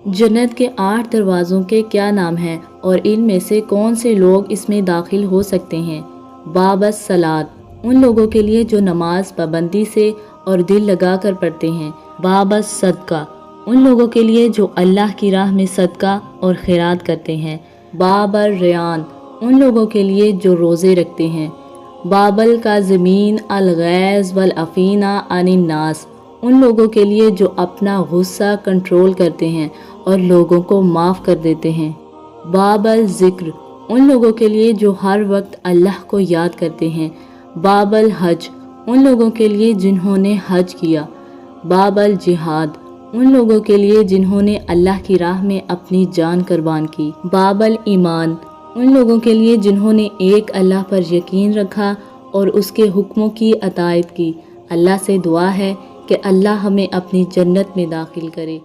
जन्नत के 8 दरवाज़ों के क्या नाम हैं और इनमें से कौन से लोग इसमें दाखिल हो सकते हैं? बाबस सलात, उन लोगों के लिए जो नमाज पाबंदी से और दिल लगा कर पढ़ते हैं। बाबस सदका, उन लोगों के लिए जो अल्लाह की राह में सदका और खैरात करते हैं। बाबर रियान, उन लोगों के लिए जो रोज़े रखते हैं। बाबल का ज़मीन अलगैज़ वल अफ़ीना अनिन्नास, उन लोगों के लिए जो अपना गुस्सा कंट्रोल करते हैं और लोगों को माफ़ कर देते हैं। बाबल ज़िक्र, उन लोगों के लिए जो हर वक्त अल्लाह को याद करते हैं। बाबल हज, उन लोगों के लिए जिन्होंने हज किया। बाबल जिहाद, उन लोगों के लिए जिन्होंने अल्लाह की राह में अपनी जान कुर्बान की। बाबल ईमान, उन लोगों के लिए जिन्होंने एक अल्लाह पर यकीन रखा और उसके हुक्मों की अतायत की। अल्लाह से दुआ है कि अल्लाह हमें अपनी जन्नत में दाखिल करे।